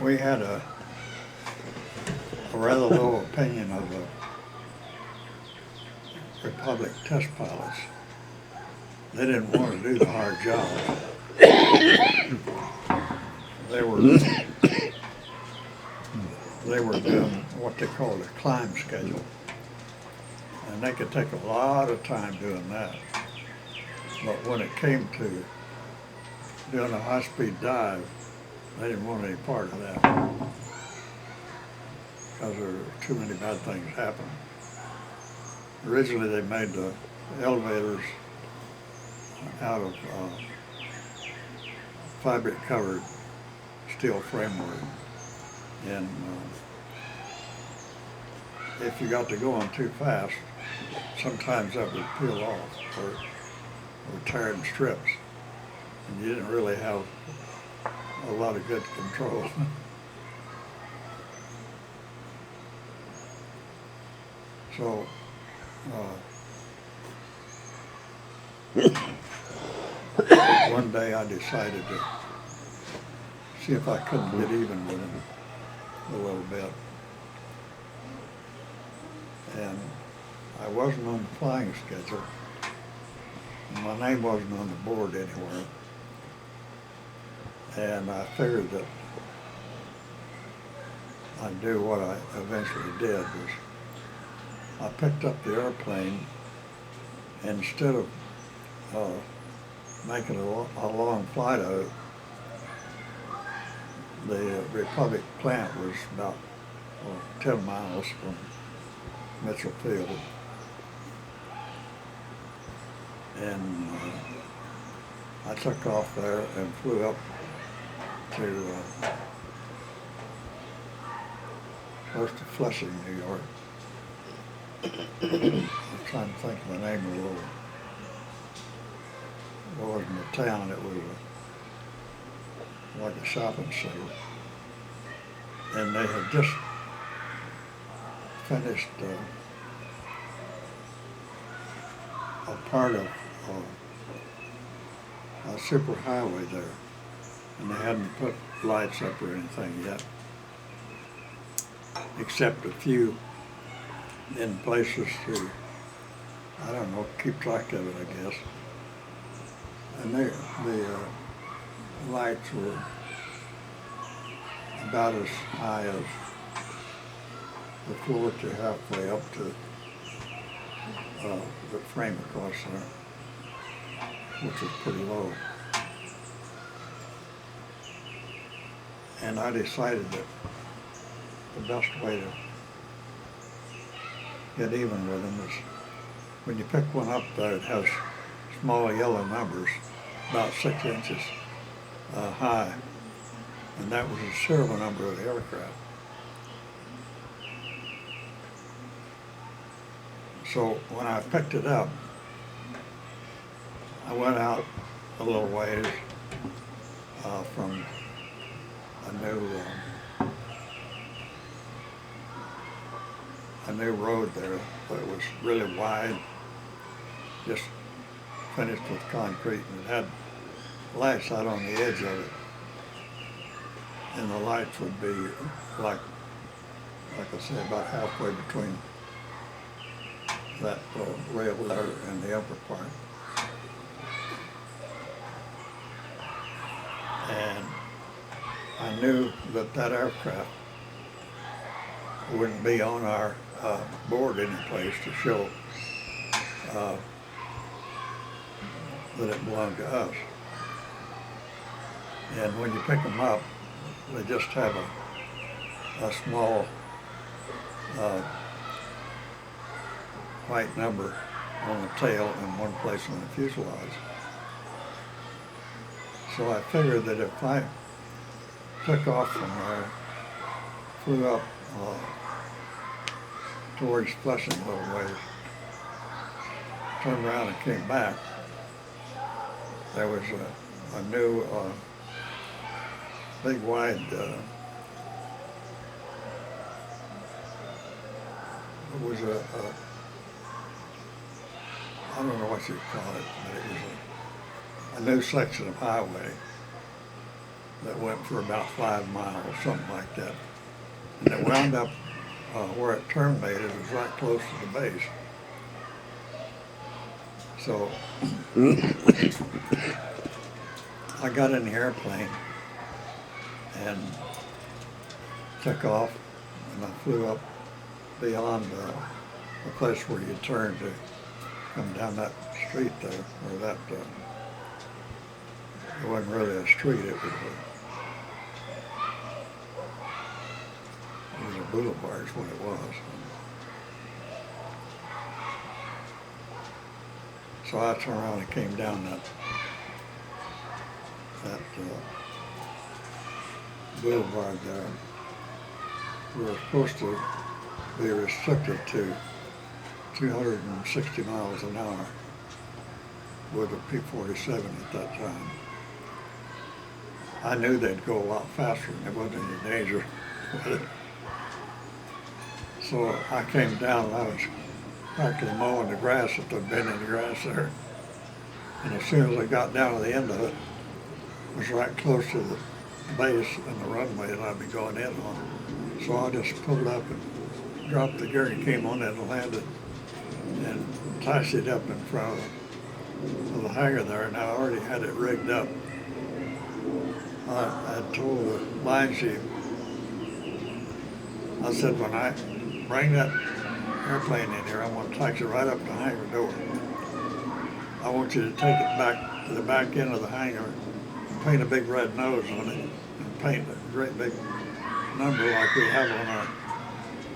we had a rather low opinion of the Republic test pilots. They didn't want to do the hard job. They were doing what they called a climb schedule. And they could take a lot of time doing that. But when it came to doing a high-speed dive, they didn't want any part of that because there were too many bad things happening. Originally, they made the elevators out of fabric-covered steel framework, and if you got to going too fast, sometimes that would peel off or tear in strips, and you didn't really have a lot of good control. So one day I decided to see if I couldn't get even with him a little bit. And I wasn't on the flying schedule. My name wasn't on the board anywhere. And I figured that I'd do what I eventually did was I picked up the airplane, and instead of making a long flight of it, the Republic plant was about 10 miles from Mitchel Field. And I took off there and flew up to close to Flushing, New York. I'm trying to think of the name of the little, it wasn't a town, it was like a shopping center. And they had just finished a part of a super highway there, and they hadn't put lights up or anything yet, except a few in places to, I don't know, keep track of it, I guess. And the lights were about as high as the floor to halfway up to the frame across there, which is pretty low. And I decided that the best way to get even with them is when you pick one up there, it has small yellow numbers, about 6 inches high, and that was the serial number of the aircraft. So when I picked it up, I went out a little ways from a new road there, but it was really wide, just finished with concrete, and it had lights out on the edge of it. And the lights would be like I say, about halfway between that rail there and the upper part. And I knew that that aircraft wouldn't be on our board any place to show that it belonged to us. And when you pick them up, they just have a small white number on the tail and one place on the fuselage. So I figured that if I took off from there, flew up towards Flushing a little ways, turned around and came back, there was a new big wide it was I don't know what you'd call it, but it was a new section of highway that went for about 5 miles, something like that. And it wound up where it terminated. It was right close to the base. So I got in the airplane and took off, and I flew up beyond the place where you turn to come down that street there, or that, it wasn't really a street, it was a boulevard is what it was. So I turned around and came down that boulevard there. We were supposed to be restricted to 260 miles an hour with a P-47 at that time. I knew they'd go a lot faster and there wasn't any danger with it. So I came down and I was practically mowing the grass if there'd been any grass there. And as soon as I got down to the end of it, it was right close to the base and the runway that I'd be going in on. So I just pulled up and dropped the gear and came on it and landed and taxied up in front of the hangar there, and I already had it rigged up. I told the line chief, I said, when I bring that airplane in here, I want to taxi right up to the hangar door. I want you to take it back to the back end of the hangar, paint a big red nose on it, and paint a great big number like we have on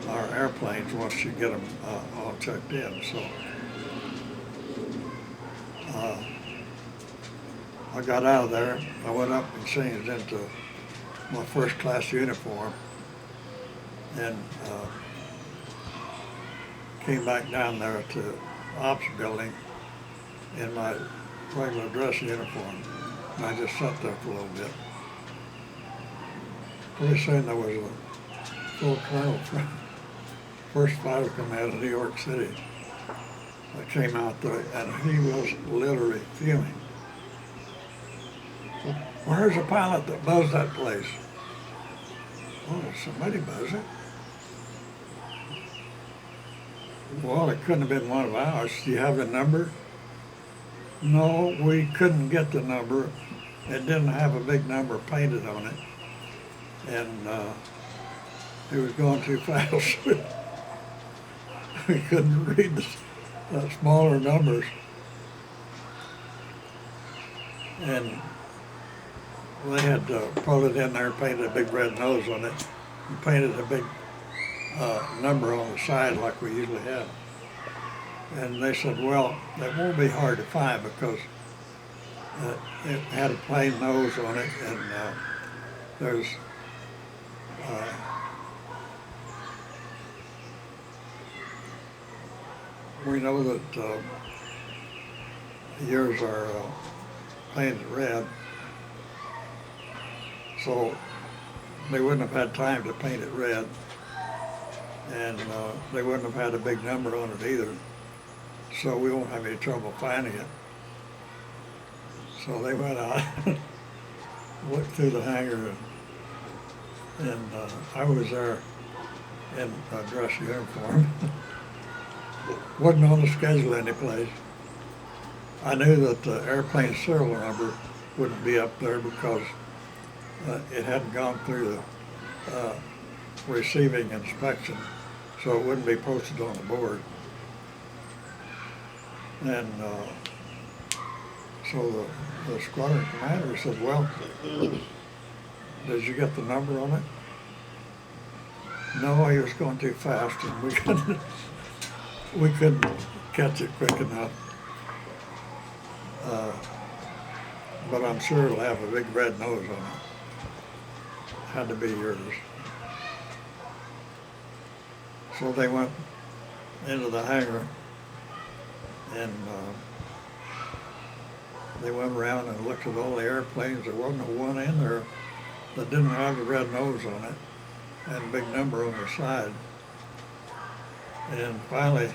our airplanes once you get them all checked in. So I got out of there. I went up and changed into my first class uniform and came back down there to the ops building in my regular dress uniform. And I just sat there for a little bit. Pretty soon there was a full colonel from First Fighter Command of New York City that came out there, and he was literally fuming. Where's the pilot that buzzed that place? Oh, somebody buzzed it. Well, it couldn't have been one of ours. Do you have the number? No, we couldn't get the number. It didn't have a big number painted on it. And it was going too fast. We couldn't read the smaller numbers. And they had put it in there, painted a big red nose on it, and painted a big number on the side like we usually have. And they said, well, it won't be hard to find because it had a plain nose on it, and there's we know that yours are painted red, so they wouldn't have had time to paint it red, and they wouldn't have had a big number on it either, so we won't have any trouble finding it. So they went out, looked through the hangar, and I was there in a dress uniform. Wasn't on the schedule anyplace. I knew that the airplane serial number wouldn't be up there because it hadn't gone through the receiving inspection, so it wouldn't be posted on the board. And so the squadron commander said, well, did you get the number on it? No, he was going too fast and we couldn't catch it quick enough. But I'm sure it'll have a big red nose on it. Had to be yours. So they went into the hangar and they went around and looked at all the airplanes. There wasn't one in there that didn't have a red nose on it and a big number on the side. And finally,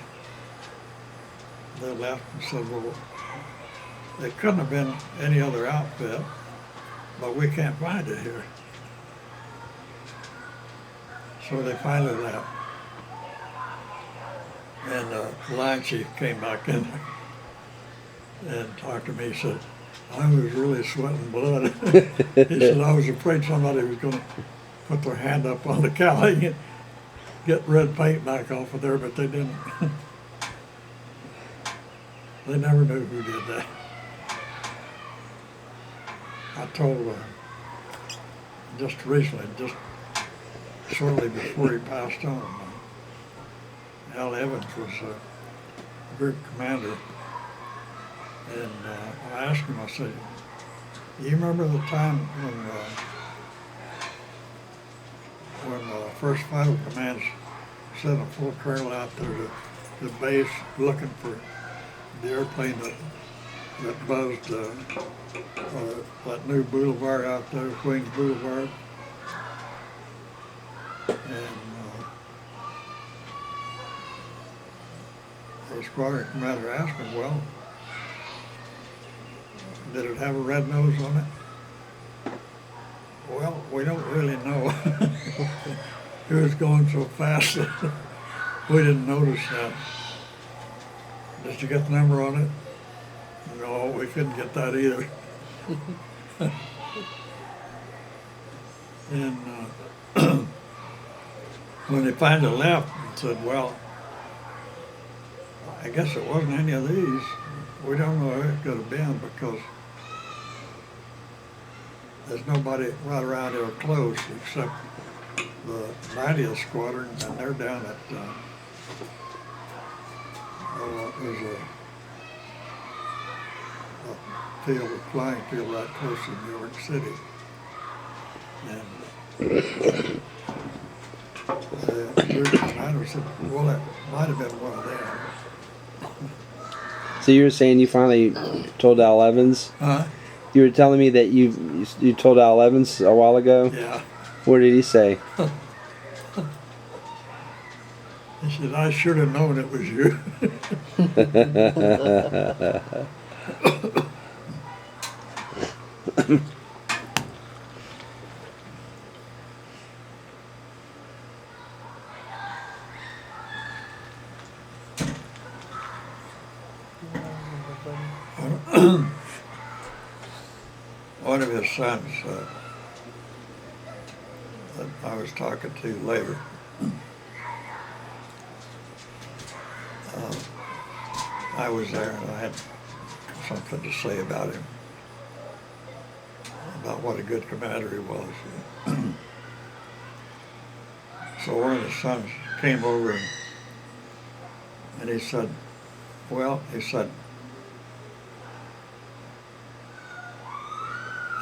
they left and said, well, it couldn't have been any other outfit. but we can't find it here. So they finally left. And the line chief came back in and talked to me. He said, I was really sweating blood. He said, I was afraid somebody was going to put their hand up on the cowling and get red paint back off of there, but they didn't. They never knew who did that. I told just recently, just shortly before he passed on, Al Evans was a group commander, and I asked him, I said, you remember the time when the first Fighter Command sent a full trail out there to the base looking for the airplane that buzzed that new boulevard out there, Queens Blvd. And the squadron commander asked him, well, did it have a red nose on it? Well, we don't really know. It was going so fast that we didn't notice that. Did you get the number on it? No, we couldn't get that either. And when they finally left and said, well, I guess it wasn't any of these. We don't know who it could have been because there's nobody right around here close except the 90th Squadron, and they're down at there's a field, a flying field right close to New York City. And the group commander said, well, that might have been one of them. So you were saying you finally told Al Evans? Huh? You were telling me that you told Al Evans a while ago? Yeah. What did he say? He said, I should have known it was you. One of his sons that I was talking to later, I was there and I had something to say about him, about what a good commander he was. So one of his sons came over and he said, well, he said,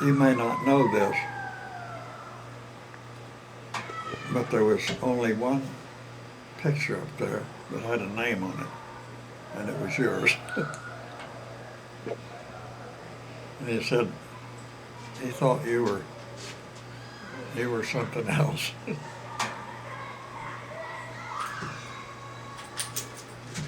you may not know this, but there was only one picture up there that had a name on it, and it was yours. And he said he thought you were something else.